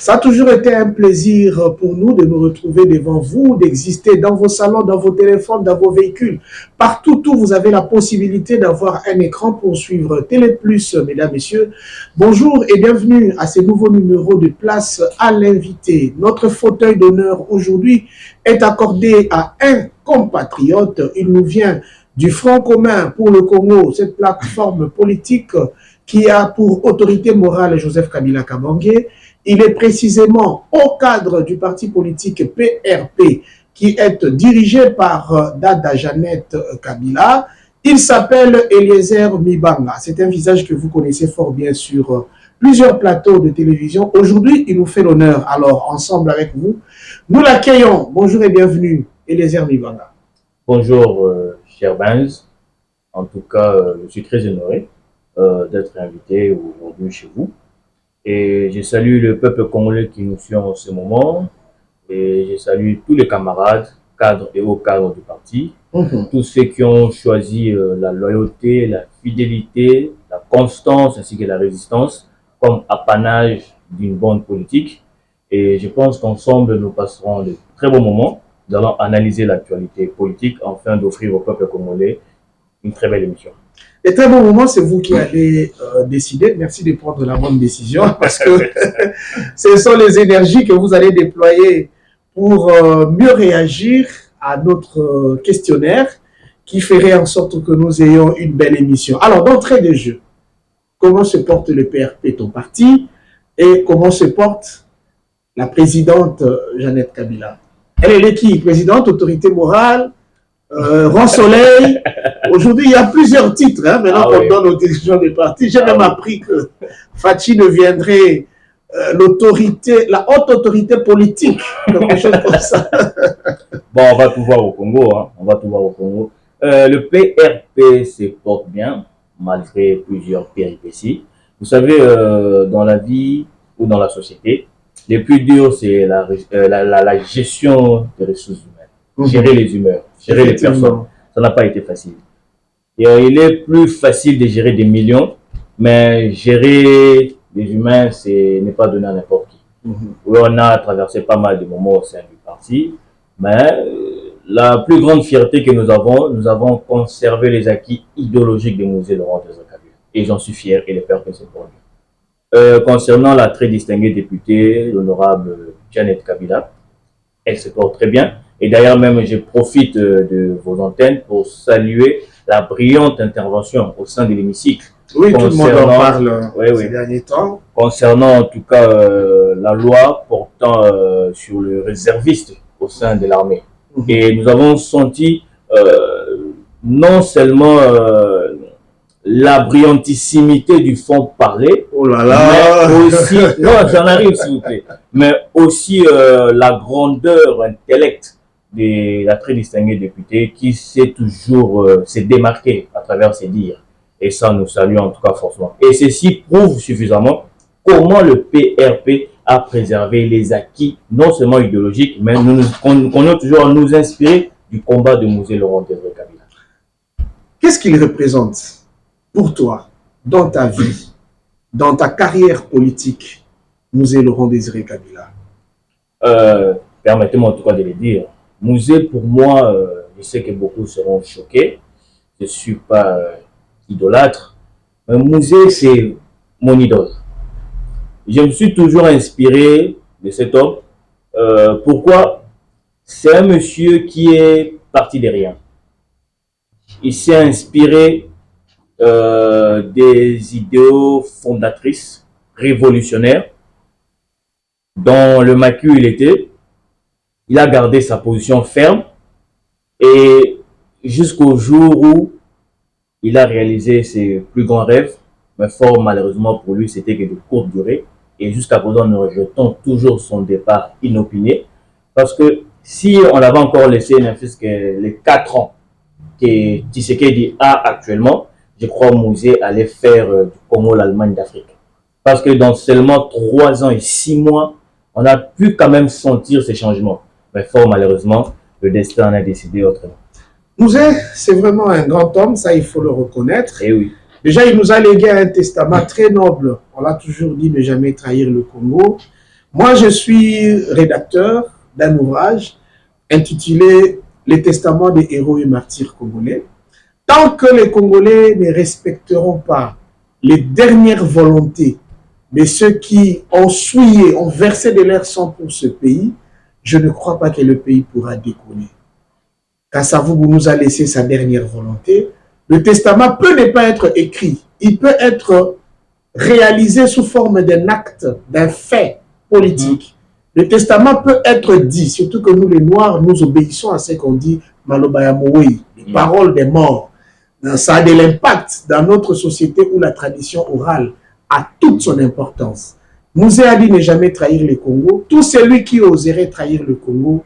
Ça a toujours été un plaisir pour nous de nous retrouver devant vous, d'exister dans vos salons, dans vos téléphones, dans vos véhicules. Partout où vous avez la possibilité d'avoir un écran pour suivre Télé Plus, mesdames, messieurs. Bonjour et bienvenue à ce nouveau numéro de Place à l'invité. Notre fauteuil d'honneur aujourd'hui est accordé à un compatriote. Il nous vient du Front commun pour le Congo, cette plateforme politique qui a pour autorité morale Joseph Kabila Kabange. Il est précisément au cadre du parti politique PRP qui est dirigé par Dada Jeannette Kabila. Il s'appelle Eliezer Mibanga. C'est un visage que vous connaissez fort bien sur plusieurs plateaux de télévision. Aujourd'hui, il nous fait l'honneur. Alors, ensemble avec vous, nous l'accueillons. Bonjour et bienvenue, Eliezer Mibanga. Bonjour, cher Benz. En tout cas, je suis très honoré d'être invité aujourd'hui chez vous. Et je salue le peuple congolais qui nous suit en ce moment. Et je salue tous les camarades, cadres et hauts cadres du parti. Tous ceux qui ont choisi la loyauté, la fidélité, la constance ainsi que la résistance comme apanage d'une bonne politique. Et je pense qu'ensemble, nous passerons de très bons moments. Nous allons analyser l'actualité politique afin d'offrir au peuple congolais une très belle émission. Les très bons moments, c'est vous qui allez décider. Merci de prendre la bonne décision parce que ce sont les énergies que vous allez déployer pour mieux réagir à notre questionnaire qui ferait en sorte que nous ayons une belle émission. Alors, d'entrée de jeu, comment se porte le PRP, ton parti, et comment se porte la présidente Jeannette Kabila? Elle est qui? Présidente, autorité morale, rang soleil. Aujourd'hui, il y a plusieurs titres. Maintenant qu'on donne aux dirigeants des partis. J'ai même appris que Fachi deviendrait l'autorité, la haute autorité politique. Quelque chose comme ça. Bon, on va tout voir au Congo. On va tout voir au Congo. Le PRP se porte bien, malgré plusieurs péripéties. Vous savez, dans la vie ou dans la société, les plus durs, c'est la gestion des ressources humaines. Gérer les humeurs, gérer les personnes. Ça n'a pas été facile. Et, il est plus facile de gérer des millions, mais gérer les humains, n'est pas donné à n'importe qui. Oui, on a traversé pas mal de moments au sein du parti, mais la plus grande fierté que nous avons conservé les acquis idéologiques de Mosée Laurent Désiré Kabila. Et j'en suis fier et les pères que c'est pour lui. Concernant la très distinguée députée, l'honorable Jeannette Kabila, elle se porte très bien. Et d'ailleurs même, je profite de vos antennes pour saluer la brillante intervention au sein de l'hémicycle. Oui, tout le monde en parle ces derniers temps. Concernant en tout cas la loi portant sur le réserviste au sein de l'armée. Et nous avons senti non seulement la brillantissimité du fond parler, mais aussi, non, j'en arrive s'il vous plaît, mais aussi la grandeur intellect de la très distinguée députée qui sait toujours se démarquer à travers ses dires. Et ça, nous saluons en tout cas forcément. Et ceci prouve suffisamment comment le PRP a préservé les acquis, non seulement idéologiques, mais qu'on a toujours à nous inspirer du combat de Mosée Laurent Désiré Kabila. Qu'est-ce qu'il représente pour toi, dans ta vie, dans ta carrière politique, Mosée Laurent Désiré Kabila? Permettez-moi en tout cas de le dire. Mosée, pour moi, je sais que beaucoup seront choqués. Je ne suis pas idolâtre. Mais Mosée, c'est mon idole. Je me suis toujours inspiré de cet homme. Pourquoi? C'est un monsieur qui est parti de rien. Il s'est inspiré des idéaux fondatrices, révolutionnaires, dans le maquis où il était. Il a gardé sa position ferme et jusqu'au jour où il a réalisé ses plus grands rêves, mais fort malheureusement pour lui, c'était que de courte durée. Et jusqu'à présent, nous rejetons toujours son départ inopiné. Parce que si on l'avait encore laissé, n'importe que les 4 ans que Tshisekedi a actuellement, je crois que Mosée allait faire du Congo l'Allemagne d'Afrique. Parce que dans seulement 3 ans et 6 mois, on a pu quand même sentir ces changements. Mais fort malheureusement, le destin en a décidé autrement. Mosée, c'est vraiment un grand homme, ça il faut le reconnaître. Et oui. Déjà, il nous a légué un testament très noble. On l'a toujours dit, ne jamais trahir le Congo. Moi, je suis rédacteur d'un ouvrage intitulé Les testaments des héros et martyrs congolais. Tant que les Congolais ne respecteront pas les dernières volontés de ceux qui ont souillé, ont versé de leur sang pour ce pays, je ne crois pas que le pays pourra décoller. Kasavubu nous a laissé sa dernière volonté. Le testament peut ne pas être écrit, il peut être réalisé sous forme d'un acte, d'un fait politique. Le testament peut être dit, surtout que nous les Noirs, nous obéissons à ce qu'on dit Maloba ya Moïse, les paroles des morts. Ça a de l'impact dans notre société où la tradition orale a toute son importance. Mouzé a dit ne jamais trahir le Congo. Tout celui qui oserait trahir le Congo,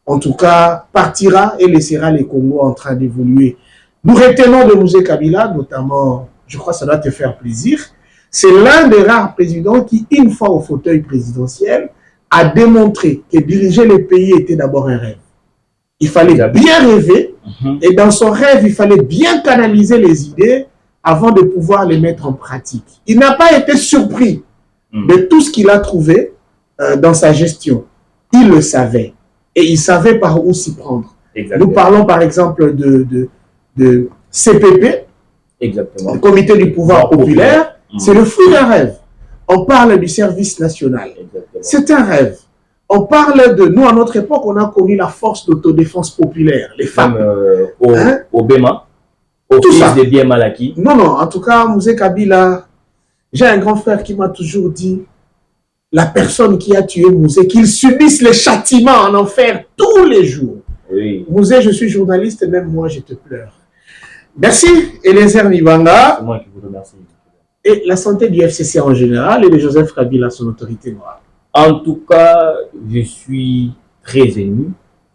en tout cas, partira et laissera le Congo en train d'évoluer. Nous retenons de Mouzé Kabila, notamment, je crois que ça doit te faire plaisir, c'est l'un des rares présidents qui, une fois au fauteuil présidentiel, a démontré que diriger le pays était d'abord un rêve. Il fallait bien rêver, et dans son rêve, il fallait bien canaliser les idées avant de pouvoir les mettre en pratique. Il n'a pas été surpris de tout ce qu'il a trouvé dans sa gestion. Il le savait, et il savait par où s'y prendre. Exactement. Nous parlons par exemple de CPP, exactement, le Comité du pouvoir populaire. C'est le fruit d'un rêve. On parle du service national. C'est un rêve. On parle de... Nous, à notre époque, on a connu la force d'autodéfense populaire, les femmes. Au Béma, au fils des biens mal acquis. Non, non. En tout cas, Mouzé Kabila, j'ai un grand frère qui m'a toujours dit, la personne qui a tué Mouzé, qu'il subisse les châtiments en enfer tous les jours. Oui. Mouzé, je suis journaliste, même moi, je te pleure. Merci, Eliezer Mibanga. C'est moi qui vous remercie. Et la santé du FCC en général et de Joseph Kabila, son autorité morale. En tout cas, je suis très ému,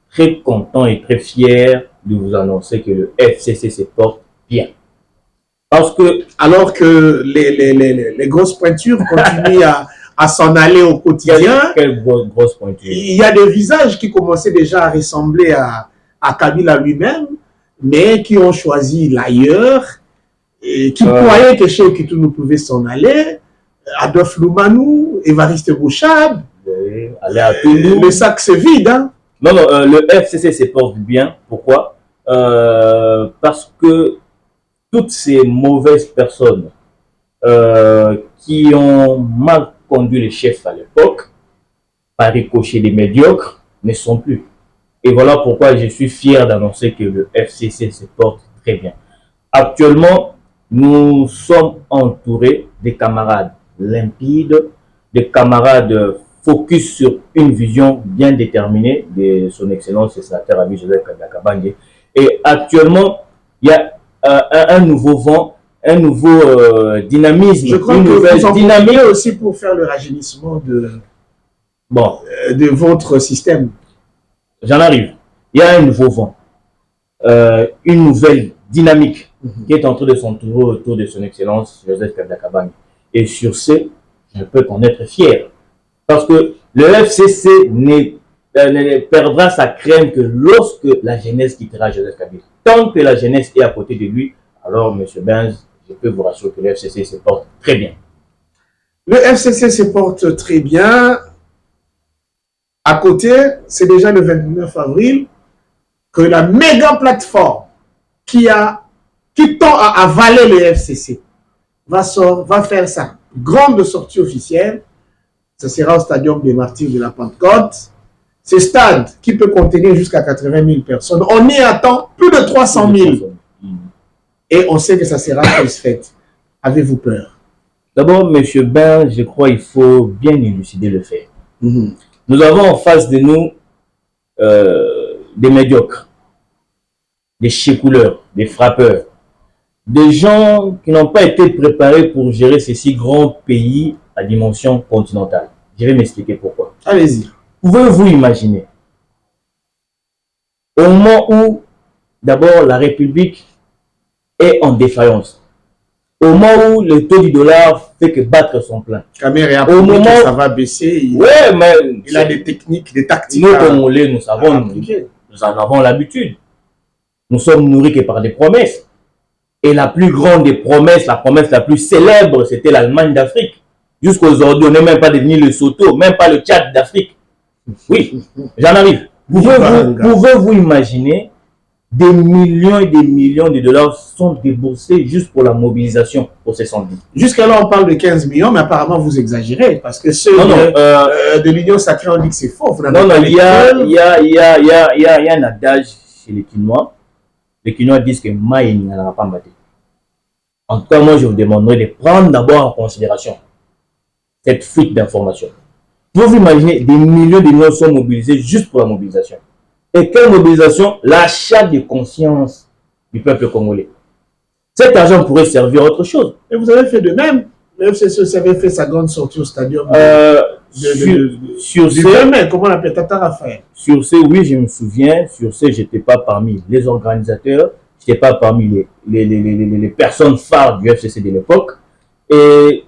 très content et très fier de vous annoncer que le FCC se porte bien. Parce que, alors que les grosses pointures continuent à s'en aller au quotidien, quelle grosse pointure? Il y a des visages qui commençaient déjà à ressembler à Kabila lui-même, mais qui ont choisi l'ailleurs, et qui croyaient que chez Kitounou pouvait s'en aller. Adolphe Loumanou, Évariste Bouchab, le sac se vide. Hein? Non, non, le FCC se porte bien. Pourquoi? Parce que toutes ces mauvaises personnes qui ont mal conduit les chefs à l'époque, par ricochet des médiocres, ne sont plus. Et voilà pourquoi je suis fier d'annoncer que le FCC se porte très bien. Actuellement, nous sommes entourés des camarades limpides, des camarades focus sur une vision bien déterminée de son excellence le sénateur Abi Joseph Kabila. Et actuellement, il y a un nouveau vent, un nouveau dynamisme. Je crois une que nouvelle vous en dynamique aussi pour faire le rajeunissement de votre système. J'en arrive. Il y a un nouveau vent, une nouvelle dynamique qui est en train de s'entourer autour de son excellence Joseph Kabila. Et sur ce, je peux en être fier. Parce que le FCC ne perdra sa crème que lorsque la jeunesse quittera Joseph Kabila. Tant que la jeunesse est à côté de lui, alors, M. Benz, je peux vous rassurer que le FCC se porte très bien. Le FCC se porte très bien. À côté, c'est déjà le 29 avril que la méga plateforme qui tend à avaler le FCC va faire sa grande sortie officielle. Ce sera au Stadium des Martyrs de la Pentecôte. Ce stade qui peut contenir jusqu'à 80 000 personnes, on y attend plus de 300 000. Et on sait que ça sera chose faite. Avez-vous peur? D'abord, M. Ben, je crois qu'il faut bien élucider le fait. Nous avons en face de nous des médiocres, des chicouleurs, des frappeurs, des gens qui n'ont pas été préparés pour gérer ces si grands pays à dimension continentale. Je vais m'expliquer pourquoi. Allez-y. Pouvez-vous imaginer, au moment où, d'abord, la République est en défaillance, au moment où le taux du dollar fait que battre son plein, au moment où ça va baisser, il a des techniques, des tactiques. Nous, Congolais, nous savons, nous en avons l'habitude. Nous sommes nourris que par des promesses. Et la plus grande des promesses, la promesse la plus célèbre, c'était l'Allemagne d'Afrique. Jusqu'à aujourd'hui, on n'est même pas devenu le Soto, même pas le Tchad d'Afrique. Oui, j'en arrive. Pouvez-vous imaginer des millions et des millions de dollars sont déboursés juste pour la mobilisation pour ces 110. Jusqu'à là, on parle de 15 millions, mais apparemment, vous exagérez. Parce que ceux de l'Union Sacrée, on dit que c'est faux. Non, il y a un adage chez les Quinois. Les Quinois disent que Maï n'en pas battu. En tout cas, moi, je vous demanderai de prendre d'abord en considération cette fuite d'informations. Vous imaginez, des millions de millions sont mobilisés juste pour la mobilisation. Et quelle mobilisation? L'achat de conscience du peuple congolais. Cet argent pourrait servir à autre chose. Et vous avez fait de même. Le FCC avait fait sa grande sortie au stadium. Sur ce, comment on l'appelle, Tata Raphaël. Sur ce, oui, je me souviens. Sur ce, je n'étais pas parmi les organisateurs. Je n'étais pas parmi les personnes phares du FCC de l'époque. Et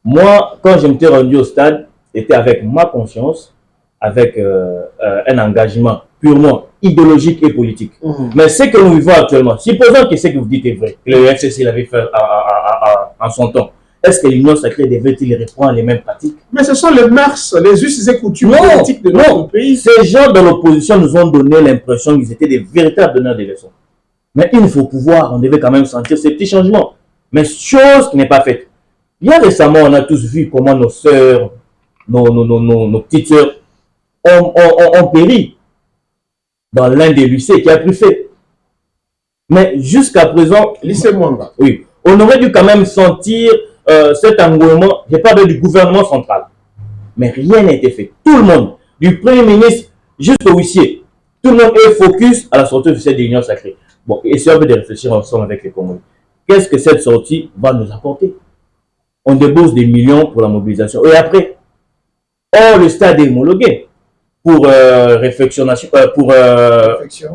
moi, quand je m'étais rendu au stade, c'était avec ma conscience, avec un engagement purement idéologique et politique. Mais ce que nous vivons actuellement, supposons que ce que vous dites est vrai, que le FCC l'avait fait en son temps, est-ce que l'Union Sacrée devrait-il reprendre les mêmes pratiques? Mais ce sont les mœurs, les us et coutumes politiques de notre pays. Ces gens de l'opposition nous ont donné l'impression qu'ils étaient des véritables donneurs de leçons. Mais il faut pouvoir, on devait quand même sentir ces petits changements. Mais chose qui n'est pas faite. Bien récemment, on a tous vu comment nos sœurs, nos petites sœurs ont péri dans l'un des lycées qui a pris fait. Mais jusqu'à présent, lycée Mwanga. Oui, on aurait dû quand même sentir cet engouement. Je parle du gouvernement central. Mais rien n'a été fait. Tout le monde, du Premier ministre jusqu'au huissier, tout le monde est focus à la sortie officielle de l'Union Sacrée. Bon, essayons de réfléchir ensemble avec les Congolais. Qu'est-ce que cette sortie va nous apporter? On débourse des millions pour la mobilisation. Et après, le stade est homologué pour réflexion.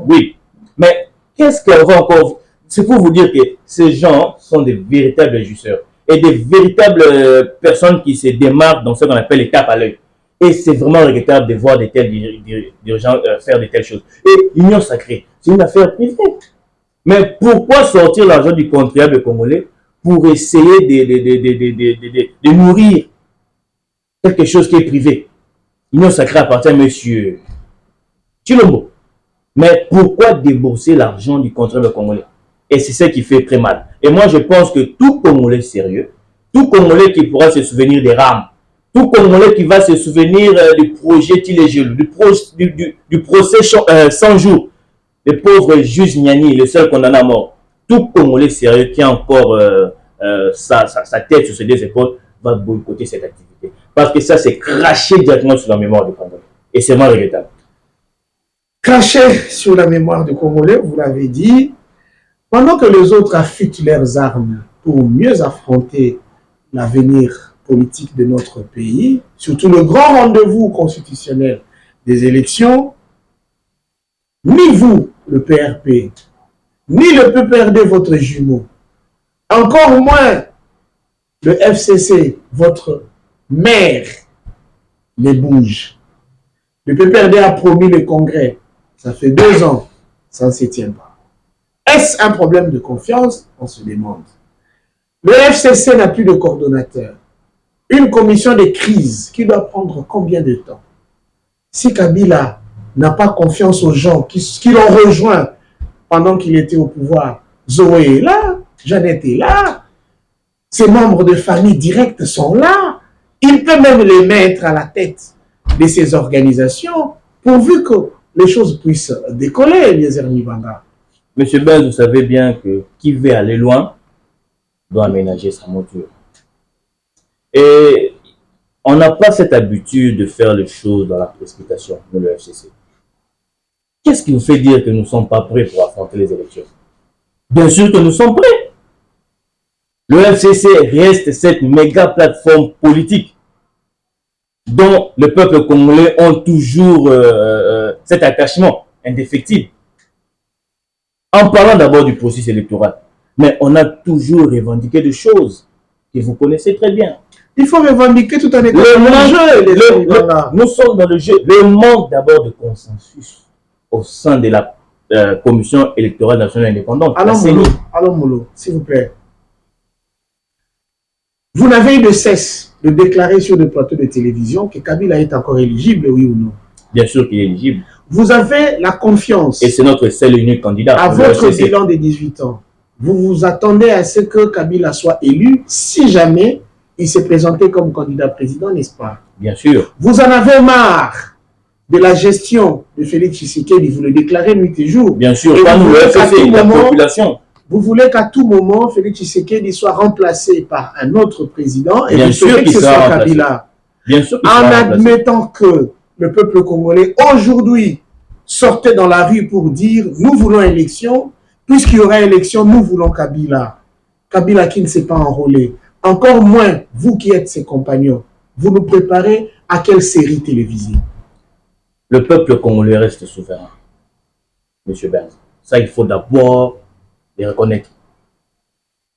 Oui. Mais qu'est-ce qu'on va encore... C'est pour vous dire que ces gens sont des véritables justeurs et des véritables personnes qui se démarquent dans ce qu'on appelle les tapes à l'œil. Et c'est vraiment regrettable de voir de tels dirigeants faire de telles choses. Et l'Union Sacrée, c'est une affaire privée. Mais pourquoi sortir l'argent du contribuable congolais pour essayer de nourrir quelque chose qui est privé? L'Union Sacrée appartient à M. Chilombo. Mais pourquoi débourser l'argent du contribuable congolais? Et c'est ça qui fait très mal. Et moi, je pense que tout Congolais sérieux, tout Congolais qui pourra se souvenir des rames, tout Congolais qui va se souvenir du projet Tilégel, du procès 100 jours, le pauvre juge Niani, le seul condamné à mort, tout Congolais sérieux qui a encore sa tête sur ses deux épaules, va boycotter cette activité. Parce que ça, c'est craché directement sur la mémoire du Congolais. Et c'est vraiment regrettable. Craché sur la mémoire du Congolais, vous l'avez dit, pendant que les autres affûtent leurs armes pour mieux affronter l'avenir politique de notre pays, surtout le grand rendez-vous constitutionnel des élections, ni vous, le PRP, ni le PPRD, votre jumeau, encore moins le FCC, votre mère, les bouge. Le PPRD a promis le congrès, ça fait 2 ans, ça ne se tient pas. Est-ce un problème de confiance? On se demande. Le FCC n'a plus de coordonnateur. Une commission de crise qui doit prendre combien de temps? Si Kabila n'a pas confiance aux gens qui l'ont rejoint pendant qu'il était au pouvoir, Zoé est là, Jeannette est là, ses membres de famille directs sont là, il peut même les mettre à la tête de ces organisations pourvu que les choses puissent décoller, Eliezer Nibanga. Monsieur Benz, vous savez bien que qui veut aller loin doit aménager sa monture. Et on n'a pas cette habitude de faire les choses dans la précipitation de le FCC. Qu'est-ce qui nous fait dire que nous ne sommes pas prêts pour affronter les élections? Bien sûr que nous sommes prêts. Le FCC reste cette méga plateforme politique dont le peuple congolais a toujours cet attachement indéfectible. En parlant d'abord du processus électoral, mais on a toujours revendiqué des choses que vous connaissez très bien. Il faut revendiquer tout en étant dans le jeu. Nous sommes dans le jeu. Le manque d'abord de consensus au sein de la Commission électorale nationale indépendante. Allons, Molo, s'il vous plaît. Vous n'avez eu de cesse de déclarer sur des plateaux de télévision que Kabila est encore éligible, oui ou non? Bien sûr qu'il est éligible. Vous avez la confiance. Et c'est notre seul et unique candidat. À votre bilan de 18 ans, vous vous attendez à ce que Kabila soit élu si jamais il s'est présenté comme candidat président, n'est-ce pas? Bien sûr. Vous en avez marre de la gestion de Félix Tshisekedi, vous le déclarez nuit et jour. Bien sûr, pas nous, la population. Vous voulez qu'à tout moment, Félix Tshisekedi soit remplacé par un autre président et bien vous souhaitez que ce soit Kabila. Bien sûr en admettant que le peuple congolais aujourd'hui sortait dans la rue pour dire nous voulons élection, puisqu'il y aura élection, nous voulons Kabila. Kabila qui ne s'est pas enrôlé. Encore moins, vous qui êtes ses compagnons, vous nous préparez à quelle série télévisée? Le peuple congolais reste souverain, M. Benz. Ça, il faut d'abord les reconnaître.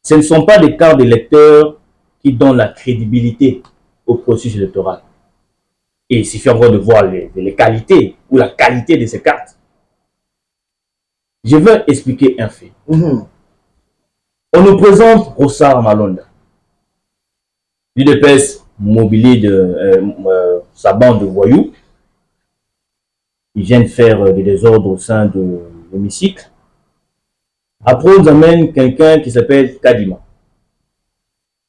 Ce ne sont pas des cartes d'électeurs qui donnent la crédibilité au processus électoral. Et il suffit encore de voir les qualités ou la qualité de ces cartes. Je veux expliquer un fait. On nous présente Rossard Malonda, l'UDPS mobilier de sa bande de voyous. Ils viennent faire des désordres au sein de l'hémicycle. Après, on nous amène quelqu'un qui s'appelle Kadima.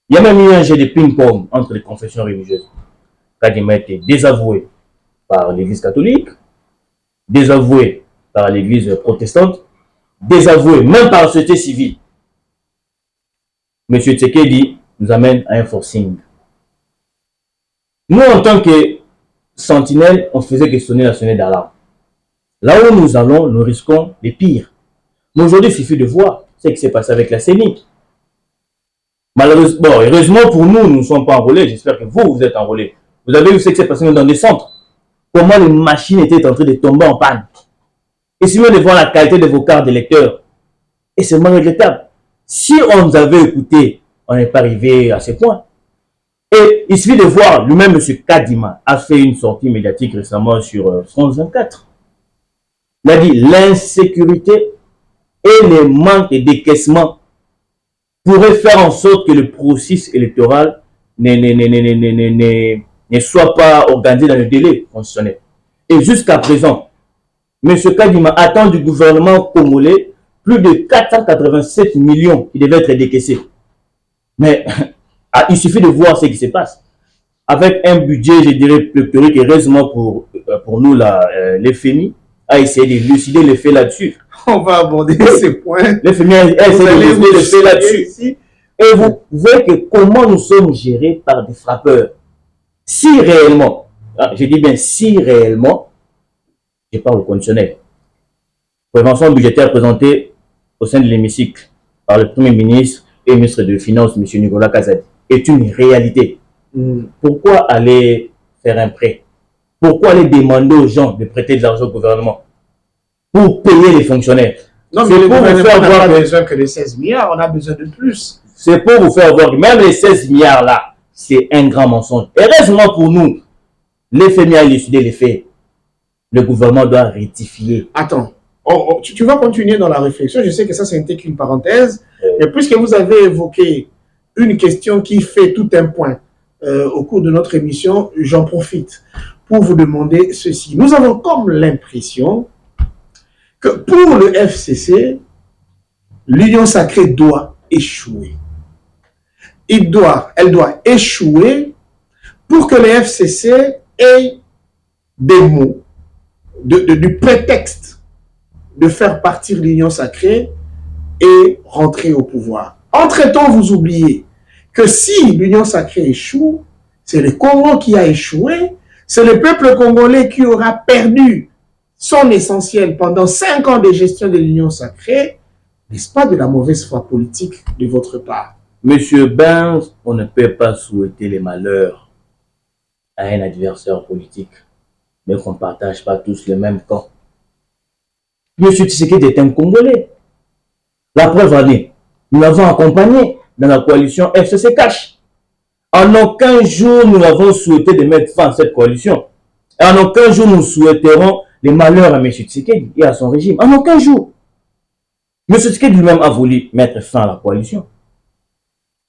Il y a même eu un jeu de ping-pong entre les confessions religieuses. Kadima a été désavoué par l'église catholique, désavoué par l'église protestante, désavoué même par la société civile. M. Tshisekedi nous amène à un forcing. Nous, en tant que sentinelles, on faisait que sonner la sonnette d'alarme. Là où nous allons, nous risquons le pire. Mais aujourd'hui, il suffit de voir ce qui s'est passé avec la CENI. Malheureusement, heureusement pour nous, nous ne sommes pas enrôlés. J'espère que vous êtes enrôlés. Vous avez vu ce qui s'est passé dans des centres. Comment les machines étaient en train de tomber en panne. Et si même de voir la qualité de vos cartes d'électeurs. Et c'est regrettable. Si on nous avait écouté, on n'est pas arrivé à ce point. Et il suffit de voir, lui-même, M. Kadima a fait une sortie médiatique récemment sur France 24. Il a dit l'insécurité et les manques de décaissement pourraient faire en sorte que le processus électoral ne soit pas organisé dans le délai constitutionnel. Et jusqu'à présent, M. Kadima attend du gouvernement congolais plus de 487 millions qui devaient être décaissés. Mais il suffit de voir ce qui se passe. Avec un budget, je dirais, pléthorique, et heureusement pour nous, l'FMI a essayé de lucider les faits là-dessus. On va aborder ces points. L'FMI a essayé de lucider les faits là-dessus. Et vous voyez que comment nous sommes gérés par des frappeurs. Si réellement, je dis bien si réellement, je parle au conditionnel, prévention budgétaire présentée au sein de l'hémicycle par le Premier ministre et ministre de Finances, M. Nicolas Kazadi, est une réalité. Pourquoi aller faire un prêt? Pourquoi aller demander aux gens de prêter de l'argent au gouvernement pour payer les fonctionnaires? Non, mais le gouvernement n'a pas besoin que de 16 milliards, on a besoin de plus. C'est pour vous faire voir que même les 16 milliards là, c'est un grand mensonge. Heureusement pour nous, l'FMI a élucidé les faits. Le gouvernement doit rectifier. Attends, tu vas continuer dans la réflexion. Je sais que ça, c'était qu'une parenthèse. Et puisque vous avez évoqué une question qui fait tout un point au cours de notre émission, j'en profite pour vous demander ceci. Nous avons comme l'impression que pour le FCC, l'Union sacrée doit échouer. Elle doit échouer pour que le FCC ait des mots, du prétexte de faire partir l'Union sacrée et rentrer au pouvoir. Entre-temps, vous oubliez que si l'Union sacrée échoue, c'est le Congo qui a échoué, c'est le peuple congolais qui aura perdu son essentiel pendant 5 ans de gestion de l'Union sacrée. N'est-ce pas de la mauvaise foi politique de votre part? Monsieur Benz, on ne peut pas souhaiter les malheurs à un adversaire politique, mais qu'on ne partage pas tous le même camp. Monsieur Tshisekedi est un Congolais. La preuve en est, nous l'avons accompagné dans la coalition FCC Cash. En aucun jour, nous avons souhaité de mettre fin à cette coalition. Et en aucun jour, nous souhaiterons les malheurs à M. Tshisekedi et à son régime. En aucun jour. M. Tshisekedi lui-même a voulu mettre fin à la coalition.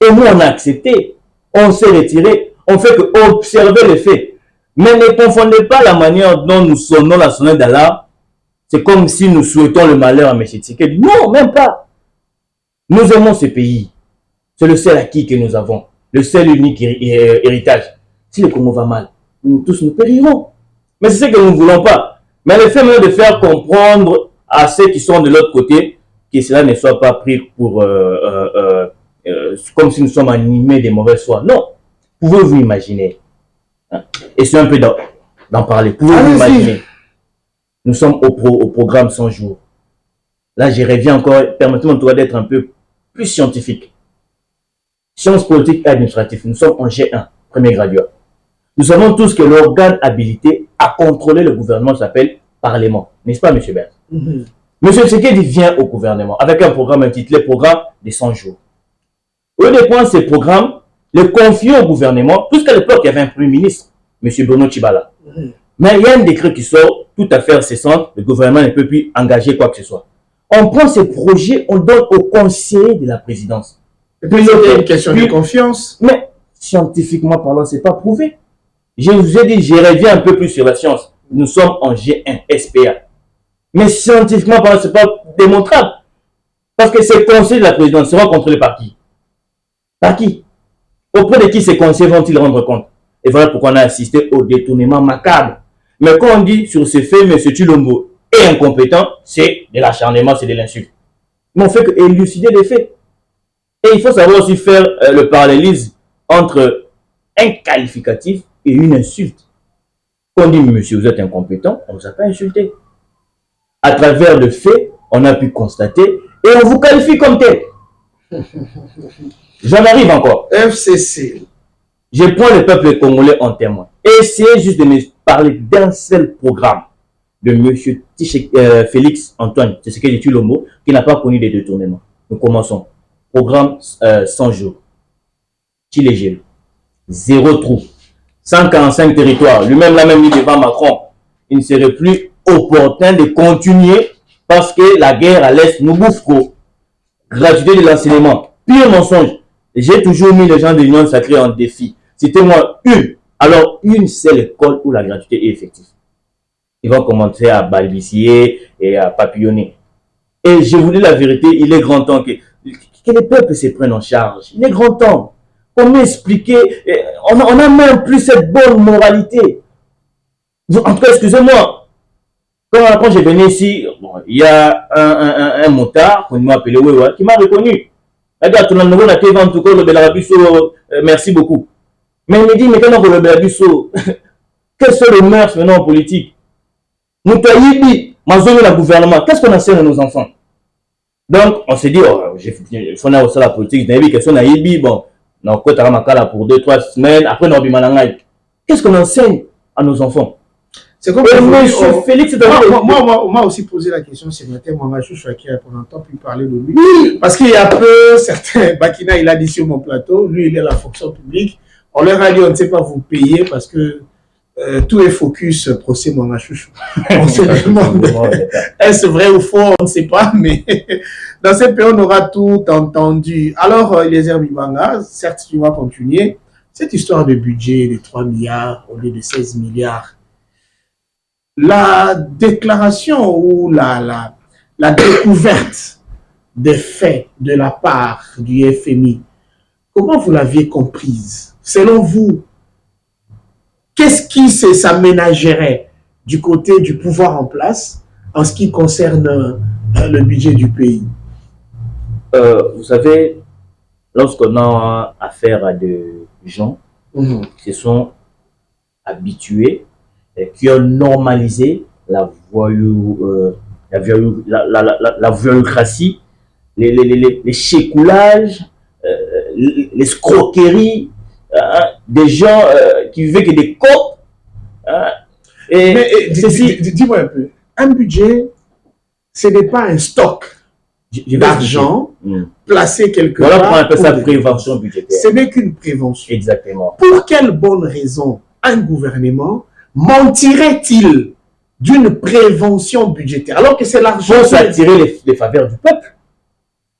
Et nous, on a accepté. On s'est retiré. On fait que observer les faits. Mais ne confondez pas la manière dont nous sonnons la sonnette d'alarme. C'est comme si nous souhaitons le malheur à M. Tshisekedi. Non, même pas. Nous aimons ce pays. C'est le seul acquis que nous avons. Le seul unique héritage. Si le Congo va mal, nous tous nous périrons. Mais c'est ce que nous ne voulons pas. Mais le fait même de faire comprendre à ceux qui sont de l'autre côté que cela ne soit pas pris pour comme si nous sommes animés des mauvaises foi. Non. Pouvez-vous imaginer, hein? Essayez un peu d'en parler. Pouvez-vous imaginer? Nous sommes au programme 100 jours. Là, je reviens encore, permettez-moi d'être un peu plus scientifique. Sciences politiques et administratives. Nous sommes en G1, premier graduat. Nous savons tous que l'organe habilité à contrôler le gouvernement s'appelle Parlement. N'est-ce pas, M. Bert? Monsieur Tshisekedi vient au gouvernement avec un programme intitulé Programme des 100 jours. Au lieu de prendre ces programmes, le confier au gouvernement, puisqu'à l'époque, il y avait un premier ministre, M. Bruno Tshibala. Mais il y a un décret qui sort tout à fait incessant, le gouvernement ne peut plus engager quoi que ce soit. On prend ces projets, on donne au conseiller de la présidence. Et puis, c'est une question de confiance. Mais scientifiquement parlant, ce n'est pas prouvé. Je vous ai dit, je reviens un peu plus sur la science. Nous sommes en G1, SPA. Mais scientifiquement parlant, ce n'est pas démontrable. Parce que ces conseillers de la présidence seront contrôlés par qui? Par qui? Auprès de qui ces conseillers vont-ils rendre compte? Et voilà pourquoi on a assisté au détournement macabre. Mais quand on dit sur ces faits, M. Tshilombo est incompétent, c'est de l'acharnement, c'est de l'insulte. Mais on fait que élucider les faits. Et il faut savoir aussi faire le parallélisme entre un qualificatif et une insulte. Quand on dit, monsieur, vous êtes incompétent, on ne vous a pas insulté. À travers le fait, on a pu constater et on vous qualifie comme tel. J'en arrive encore. FCC. Je prends le peuple congolais en témoin. Essayez juste de me parler d'un seul programme de M. Félix Antoine Tshisekedi Tshilombo qui n'a pas connu des détournements. Nous commençons. Programme 100 jours. Chilégel. 0 trou. 145 territoires. Lui-même l'a même mis devant Macron. Il ne serait plus opportun de continuer parce que la guerre à l'Est nous bouffe trop. Gratuité de l'enseignement. Pire mensonge. J'ai toujours mis les gens de l'Union sacrée en défi. Citez-moi une. Alors, une seule école où la gratuité est effective. Ils vont commencer à balbutier et à papillonner. Et je vous dis la vérité, il est grand temps que les peuples se prennent en charge. Il est grand temps. Comment expliquer? On n'a même plus cette bonne moralité. En tout cas, excusez-moi. Quand je venais ici, bon, il y a un motard qu'on m'a appelé Wewa qui m'a reconnu. Merci beaucoup. Mais il me dit, mais quand on le biso, quels sont les mœurs maintenant en politique? Nous taïbi, mazongo la gouvernement, qu'est-ce qu'on enseigne à nos enfants? Donc, on s'est dit, oh, il faut avoir ça la politique, qu'est-ce qu'on a ibi, bon, on a makala pour 2-3 semaines, après on a bimanangai. Qu'est-ce qu'on enseigne à nos enfants? C'est comme monsieur Félix, moi aussi posé la question, sénateur Mwangachouchou qui a pendant longtemps pu parler de lui. Oui. Parce qu'il y a peu, certains, Bakina, il a dit sur mon plateau, lui, il est la fonction publique. On leur a dit, on ne sait pas vous payer parce que tout est focus procès Mwangachouchou. On se demande, est-ce vrai ou faux, on ne sait pas, mais dans ce pays, on aura tout entendu. Alors, Eliezer Bibanga, certes, tu vas continuer. Cette histoire de budget de 3 milliards au lieu de 16 milliards, la déclaration ou la découverte des faits de la part du FMI, comment vous l'aviez comprise? Selon vous, qu'est-ce qui s'aménagerait du côté du pouvoir en place en ce qui concerne le budget du pays? Vous savez, lorsqu'on a affaire à des gens qui se sont habitués et qui ont normalisé la voyoucratie, les chécoulages, les escroqueries, des gens qui vivaient que des copes. Dis-moi un peu, un budget, ce n'est pas un stock d'argent placé quelque part. Voilà pourquoi on appelle ça prévention budgétaire. Ce n'est qu'une prévention. Exactement. Pour quelle bonne raison un gouvernement mentirait-il d'une prévention budgétaire alors que c'est l'argent pour s'attirer les faveurs du peuple?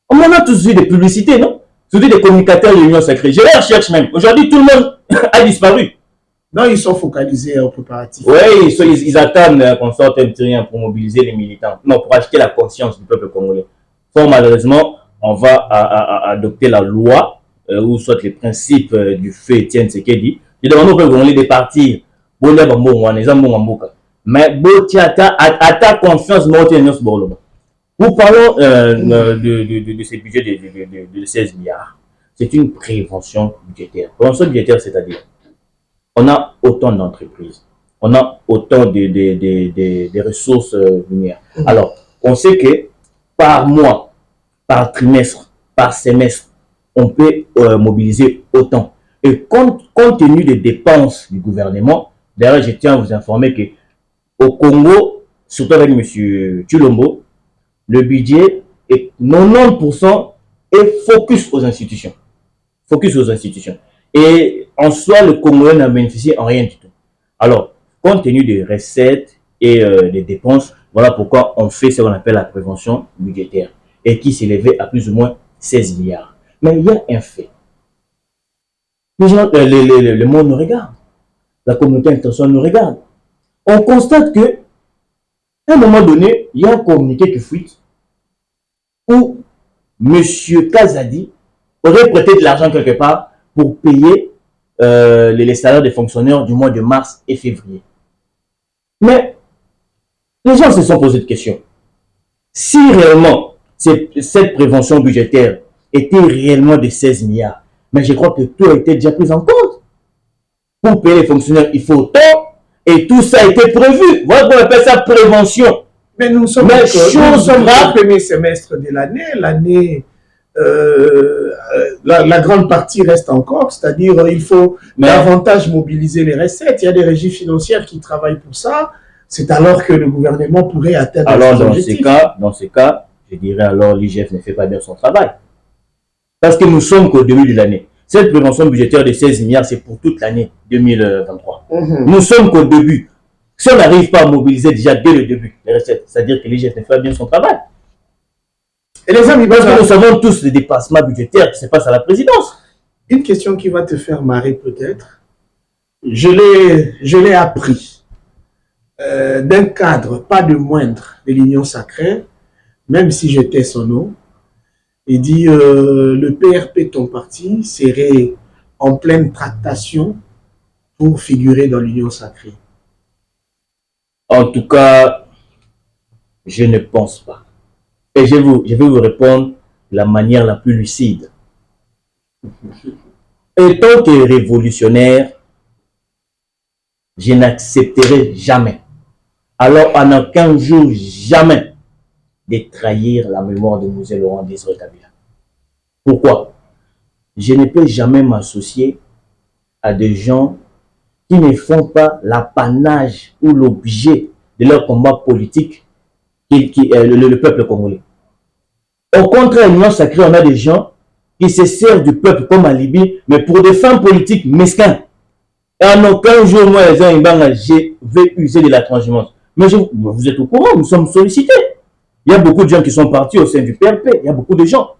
On en a tous vu des publicités, non? surtout des communicateurs de l'Union sacrée. Je les recherche même. Aujourd'hui, tout le monde a disparu. Non, ils sont focalisés aux préparatifs. Oui, ils attendent qu'on sorte un petit rien pour mobiliser les militants. Non, pour acheter la conscience du peuple congolais. Fort malheureusement, on va adopter la loi, ou soit les principes du feu Étienne Tshisekedi. Je demande au peuple congolais de partir. Mais à ta confiance, nous parlons de ces budgets de 16 milliards. C'est une prévention budgétaire. Prévention budgétaire, c'est-à-dire, on a autant d'entreprises, on a autant de ressources minières. Alors, on sait que par mois, par trimestre, par semestre, on peut mobiliser autant. Et compte tenu des dépenses du gouvernement, d'ailleurs, je tiens à vous informer qu'au Congo, surtout avec M. Tshilombo, le budget est 90% est focus aux institutions. Focus aux institutions. Et en soi, le Congolais n'a bénéficié en rien du tout. Alors, compte tenu des recettes et des dépenses, voilà pourquoi on fait ce qu'on appelle la prévention budgétaire et qui s'élevait à plus ou moins 16 milliards. Mais il y a un fait. Les gens, le monde nous regarde. La communauté internationale nous regarde. On constate que, à un moment donné, il y a un communiqué qui fuite où M. Kazadi aurait prêté de l'argent quelque part pour payer les salaires des fonctionnaires du mois de mars et février. Mais les gens se sont posé des questions. Si réellement cette prévention budgétaire était réellement de 16 milliards, mais je crois que tout a été déjà pris en compte. Pour payer les fonctionnaires, il faut autant, et tout ça a été prévu. Voilà qu'on appelle ça prévention. Mais nous sommes au premier semestre de l'année. L'année, la grande partie reste encore, c'est-à-dire il faut davantage mobiliser les recettes. Il y a des régies financières qui travaillent pour ça. C'est alors que le gouvernement pourrait atteindre ses objectifs. Dans ce cas, je dirais alors l'IGF ne fait pas bien son travail. Parce que nous sommes qu'au début de l'année. Cette prévention budgétaire de 16 milliards, c'est pour toute l'année 2023. Nous sommes qu'au début. Si on n'arrive pas à mobiliser déjà dès le début les recettes, c'est-à-dire que l'IGF ne fait pas bien son travail. Et les amis, parce que nous savons tous les dépassements budgétaires qui se passent à la présidence. Une question qui va te faire marrer peut-être. Je l'ai appris d'un cadre, pas de moindre, de l'Union sacrée, même si je tais son nom. Il dit le PRP, ton parti, serait en pleine tractation pour figurer dans l'Union sacrée. En tout cas, je ne pense pas. Et je vais vous répondre de la manière la plus lucide. Étant que révolutionnaire, je n'accepterai jamais, alors en aucun jour, jamais, de trahir la mémoire de Mosè Laurent Désiré Kabila. Pourquoi? Je ne peux jamais m'associer à des gens qui ne font pas l'apanage ou l'objet de leur combat politique le peuple congolais. Au contraire, l'Union sacrée, on a des gens qui se servent du peuple comme alibi, mais pour des fins politiques mesquins. Et en aucun jour, moi, je vais user de la transhumance. Mais vous êtes au courant, nous sommes sollicités. Il y a beaucoup de gens qui sont partis au sein du PRP. Il y a beaucoup de gens.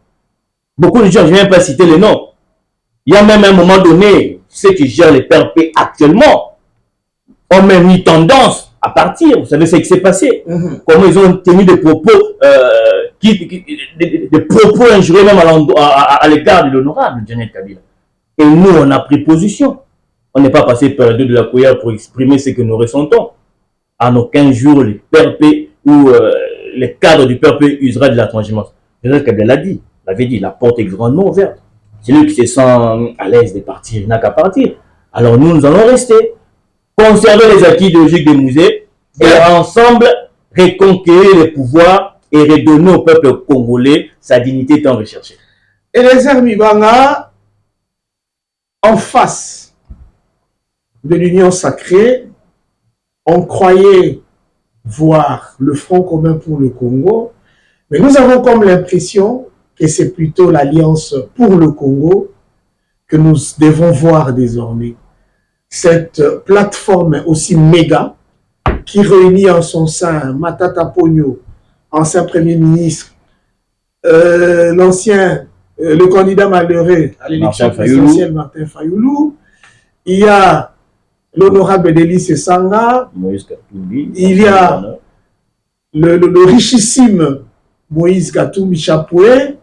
Beaucoup de gens, je ne vais même pas citer les noms. Il y a même à un moment donné, ceux qui gèrent les PRP actuellement ont même eu tendance à partir. Vous savez ce qui s'est passé. Comment ils ont tenu des propos, des propos injurieux même à l'égard de l'honorable Daniel Kabila. Et nous, on a pris position. On n'est pas passé par deux de la cuillère pour exprimer ce que nous ressentons. En aucun jour, les PRP ou les cadres du PRP usera de la transhumance. Daniel Kabila l'a dit, l'avait dit, la porte est grandement ouverte. C'est lui qui se sent à l'aise de partir, il n'a qu'à partir. Alors nous allons rester, conserver les acquis idéologiques des musées et ensemble reconquérir les pouvoirs et redonner au peuple congolais sa dignité tant recherchée. Et les Mibanga, en face de l'Union sacrée, on croyait voir le Front commun pour le Congo, mais nous avons comme l'impression que c'est plutôt l'Alliance pour le Congo que nous devons voir désormais. Cette plateforme aussi méga qui réunit en son sein Matata Ponyo, ancien Premier ministre, l'ancien le candidat malheureux à l'élection présidentielle, Martin Fayoulou. Il y a l'honorable Délice Sanga. Il y a le richissime Moïse Katumbi Chapoué.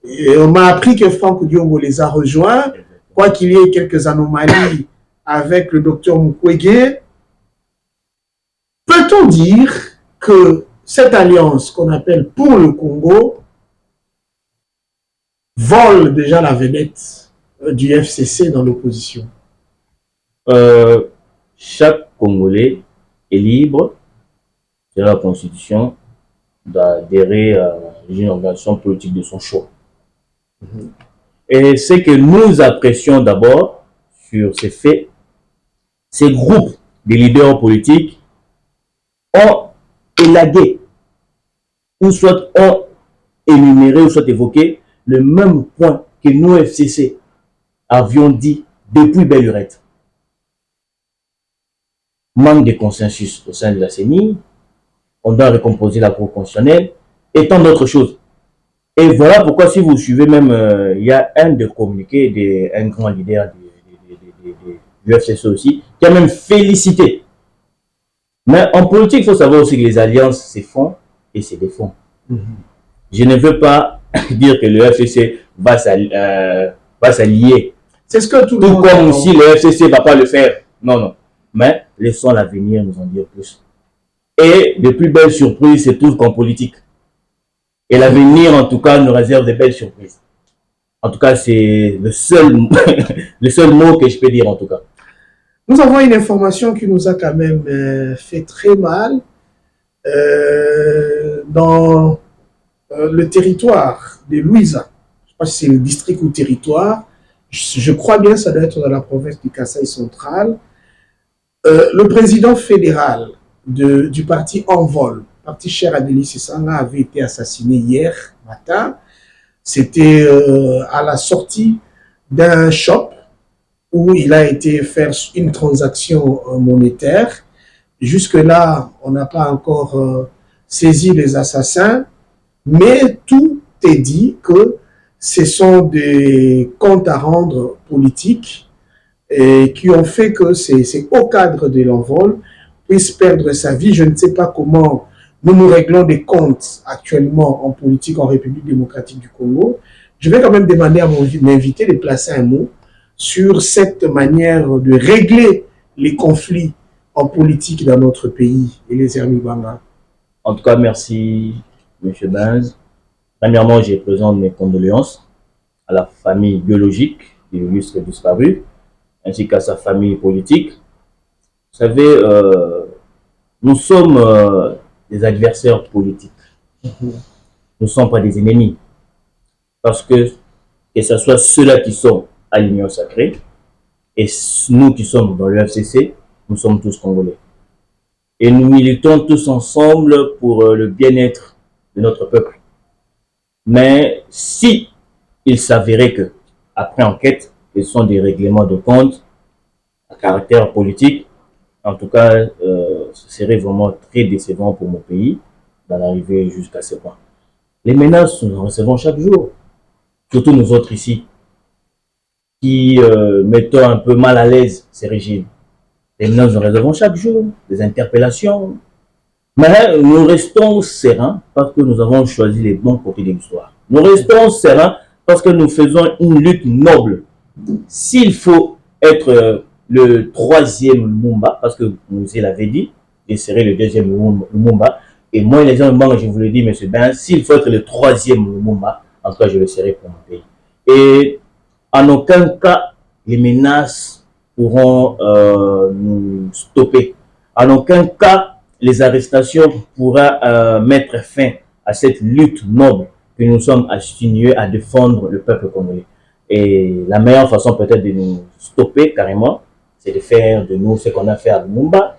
Et on m'a appris que Franck Diongo les a rejoints. Quoi qu'il y ait quelques anomalies avec le docteur Mukwege, peut-on dire que cette alliance qu'on appelle pour le Congo vole déjà la vedette du FCC dans l'opposition? Chaque Congolais est libre, c'est la Constitution, d'adhérer à une organisation politique de son choix. Et ce que nous apprécions d'abord sur ces faits, ces groupes de leaders politiques ont élagué, ou soit ont énuméré, ou soit évoqué le même point que nous, FCC, avions dit depuis belle lurette. Manque de consensus au sein de la CENI, on doit recomposer la Cour constitutionnelle, et tant d'autres choses. Et voilà pourquoi, si vous suivez même, il y a un des communiqués d'un grand leader du FCC aussi, qui a même félicité. Mais en politique, il faut savoir aussi que les alliances se font et se défont. Je ne veux pas dire que le FCC va s'allier. C'est ce que tout comme si le FCC ne va pas le faire. Non, non. Mais laissons l'avenir nous en dire plus. Et de plus belles surprises se trouvent qu'en politique. Et l'avenir, en tout cas, nous réserve de belles surprises. En tout cas, c'est le seul mot que je peux dire, en tout cas. Nous avons une information qui nous a quand même fait très mal dans le territoire de Louisa. Je ne sais pas si c'est le district ou territoire. Je crois bien que ça doit être dans la province du Kasaï central. Le président fédéral du parti Envol, parti cher à Délice Sanga, avait été assassiné hier matin. C'était à la sortie d'un shop où il a été faire une transaction monétaire. Jusque-là, on n'a pas encore saisi les assassins, mais tout est dit que ce sont des comptes à rendre politiques et qui ont fait que ces hauts cadres de l'Envol puissent perdre sa vie. Je ne sais pas comment nous réglons des comptes actuellement en politique en République démocratique du Congo. Je vais quand même demander à mon invité de placer un mot sur cette manière de régler les conflits en politique dans notre pays et les Banga. En tout cas, merci, M. Benz. Premièrement, je présente mes condoléances à la famille biologique de l'illustre disparu, ainsi qu'à sa famille politique. Vous savez, nous sommes des adversaires politiques. Nous ne sommes pas des ennemis. Parce que ce soit ceux-là qui sont à l'Union sacrée et nous qui sommes dans le FCC, nous sommes tous Congolais. Et nous militons tous ensemble pour le bien-être de notre peuple. Mais si il s'avérait que, après enquête, ce sont des règlements de compte à caractère politique, en tout cas, ce serait vraiment très décevant pour mon pays d'en arriver jusqu'à ce point. Les menaces, nous en recevons chaque jour. Surtout nous autres ici, qui mettons un peu mal à l'aise ces régimes. Les menaces, nous en recevons chaque jour, des interpellations. Mais nous restons sereins parce que nous avons choisi les bons côtés de l'histoire. Nous restons sereins parce que nous faisons une lutte noble. S'il faut être le troisième Lumumba, parce que vous l'avez dit, je serai le deuxième Lumumba, et moi, les gens, je vous le dis, M. Ben, s'il faut être le troisième Lumumba, en tout cas, je le serai pour mon pays. Et en aucun cas, les menaces pourront nous stopper. En aucun cas, les arrestations pourront mettre fin à cette lutte noble que nous sommes assignés à défendre le peuple congolais. Et la meilleure façon peut-être de nous stopper carrément, c'est de faire de nous ce qu'on a fait à Lumumba,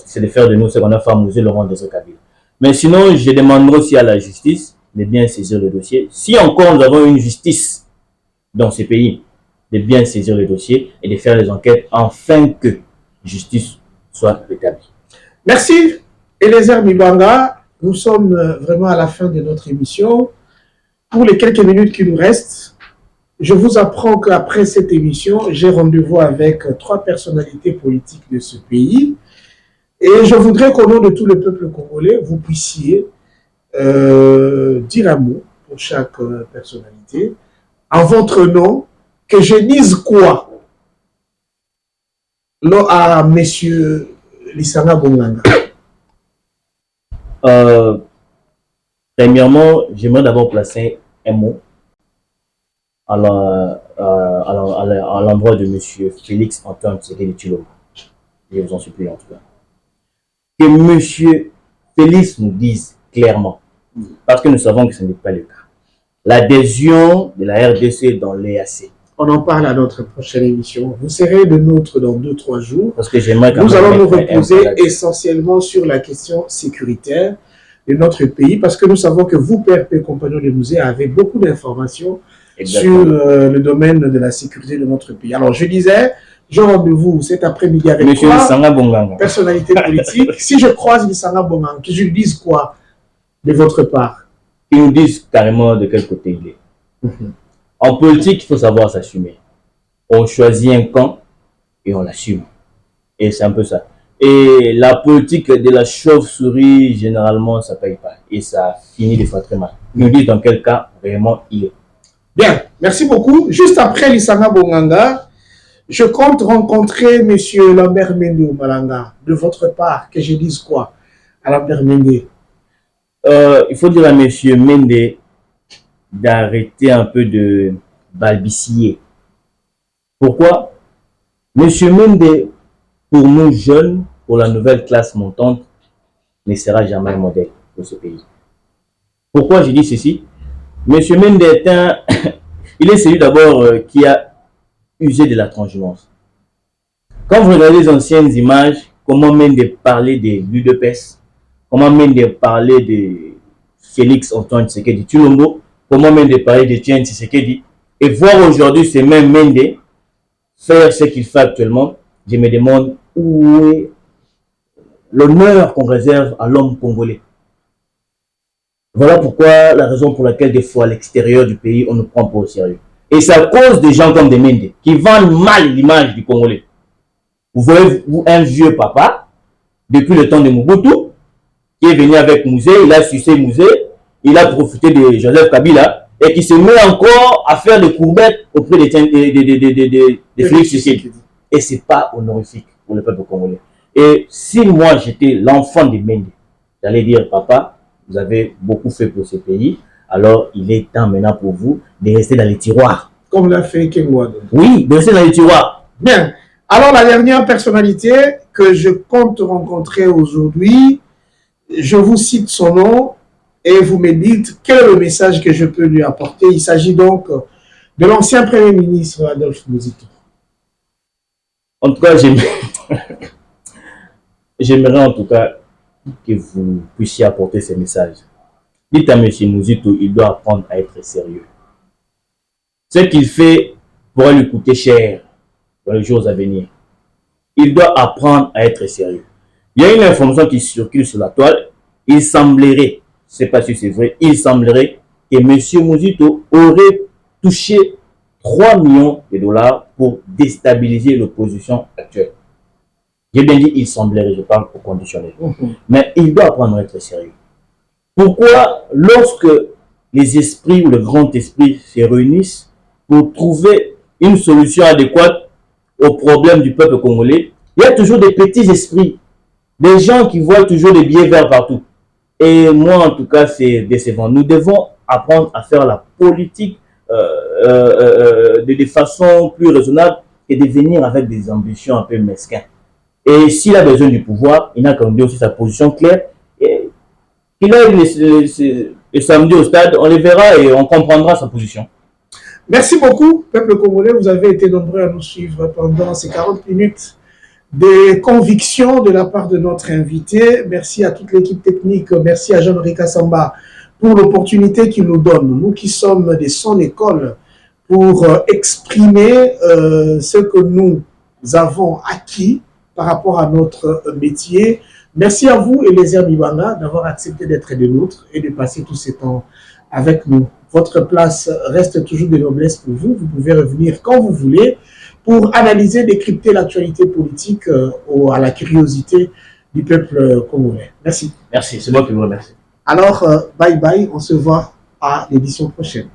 c'est de faire de nous ce qu'on a fait à Mouzé Laurent de Kabila. Mais sinon, je demanderai aussi à la justice de bien saisir le dossier. Si encore nous avons une justice dans ces pays, de bien saisir le dossier et de faire les enquêtes afin que justice soit rétablie. Merci, Eliezer Mibanga. Nous sommes vraiment à la fin de notre émission. Pour les quelques minutes qui nous restent, je vous apprends qu'après cette émission, j'ai rendez-vous avec 3 personnalités politiques de ce pays. Et je voudrais qu'au nom de tout le peuple congolais, vous puissiez dire un mot pour chaque personnalité. En votre nom, que je dise quoi à Monsieur Lissanga Bonganga? Premièrement, j'aimerais d'abord placer un mot à l'endroit de Monsieur Félix Antoine Tshisekedi Tshilombo. Je vous en supplie en tout cas. Que Monsieur Félix nous dise clairement, parce que nous savons que ce n'est pas le cas, l'adhésion de la RDC dans l'EAC. On en parle à notre prochaine émission. Vous serez de nôtre dans 2-3 jours. Parce que j'aimerais nous allons nous reposer essentiellement sur la question sécuritaire de notre pays, parce que nous savons que vous, PRP Compagnon de Musée, avez beaucoup d'informations sur le domaine de la sécurité de notre pays. Alors, je disais, je rendez-vous cet après-midi avec Monsieur Lissanga Bonganga, personnalité politique. Si je croise Lissanga Bonganga, que je lui dise quoi de votre part? Qu'il nous dise carrément de quel côté il est. En politique, il faut savoir s'assumer. On choisit un camp et on l'assume. Et c'est un peu ça. Et la politique de la chauve-souris, généralement, ça ne paye pas. Et ça finit des fois très mal. Il nous dit dans quel cas vraiment il est. Bien, merci beaucoup. Juste après Lissanga Bonganga, je compte rencontrer M. Lambert Mende au Malanga. De votre part, que je dise quoi à Lambert Mende? Il faut dire à M. Mende d'arrêter un peu de balbutier. Pourquoi? M. Mende, pour nous jeunes, pour la nouvelle classe montante, ne sera jamais un modèle pour ce pays. Pourquoi je dis ceci? M. Mende est il est celui d'abord qui a usé de la transhumance. Quand vous regardez les anciennes images, comment Mende parlait de l'UDPS, comment Mende parlait de Félix Antoine Tshisekedi Tshilombo, comment Mende parlait de Etienne Tshisekedi, et voir aujourd'hui ce même Mende faire ce qu'il fait actuellement, je me demande où est l'honneur qu'on réserve à l'homme congolais. Voilà pourquoi, la raison pour laquelle des fois à l'extérieur du pays, on ne prend pas au sérieux. Et c'est à cause des gens comme des Mende qui vendent mal l'image du Congolais. Vous voyez un vieux papa, depuis le temps de Mobutu, qui est venu avec Mouzé, il a sucé Mouzé, il a profité de Joseph Kabila, et qui se met encore à faire des courbettes auprès de Félix Tshisekedi. Et ce n'est pas honorifique pour le peuple congolais. Et si moi j'étais l'enfant de Mende, j'allais dire, papa, vous avez beaucoup fait pour ce pays, alors il est temps maintenant pour vous de rester dans les tiroirs. Comme l'a fait Kengouado. Oui, de rester dans les tiroirs. Bien. Alors la dernière personnalité que je compte rencontrer aujourd'hui, je vous cite son nom et vous me dites quel est le message que je peux lui apporter. Il s'agit donc de l'ancien Premier ministre Adolphe Muzito. En tout cas, j'aimerais en tout cas que vous puissiez apporter ces messages. Dites à M. Muzito, il doit apprendre à être sérieux. Ce qu'il fait pourra lui coûter cher dans les jours à venir. Il doit apprendre à être sérieux. Il y a une information qui circule sur la toile. Il semblerait, je ne sais pas si c'est vrai, il semblerait que M. Muzito aurait touché 3 millions de dollars pour déstabiliser l'opposition actuelle. J'ai bien dit il semblerait, je parle au conditionnel. Mais il doit apprendre à être sérieux. Pourquoi, lorsque les esprits ou le grand esprit se réunissent pour trouver une solution adéquate aux problèmes du peuple congolais, il y a toujours des petits esprits, des gens qui voient toujours des billets verts partout. Et moi, en tout cas, c'est décevant. Nous devons apprendre à faire la politique de façon plus raisonnable et de venir avec des ambitions un peu mesquines. Et s'il a besoin du pouvoir, il n'a qu'à nous dire aussi sa position claire. Et qu'il aille le samedi au stade, on les verra et on comprendra sa position. Merci beaucoup, peuple congolais. Vous avez été nombreux à nous suivre pendant ces 40 minutes de conviction de la part de notre invité. Merci à toute l'équipe technique. Merci à Jean-Marie Kassamba pour l'opportunité qu'il nous donne. Nous qui sommes de son école pour exprimer ce que nous avons acquis par rapport à notre métier. Merci à vous, Eliezer Bibanga, d'avoir accepté d'être des nôtres et de passer tout ce temps avec nous. Votre place reste toujours de noblesse pour vous. Vous pouvez revenir quand vous voulez pour analyser, décrypter l'actualité politique à la curiosité du peuple congolais. Merci. Merci, c'est moi qui vous remercie. Alors, bye bye, on se voit à l'édition prochaine.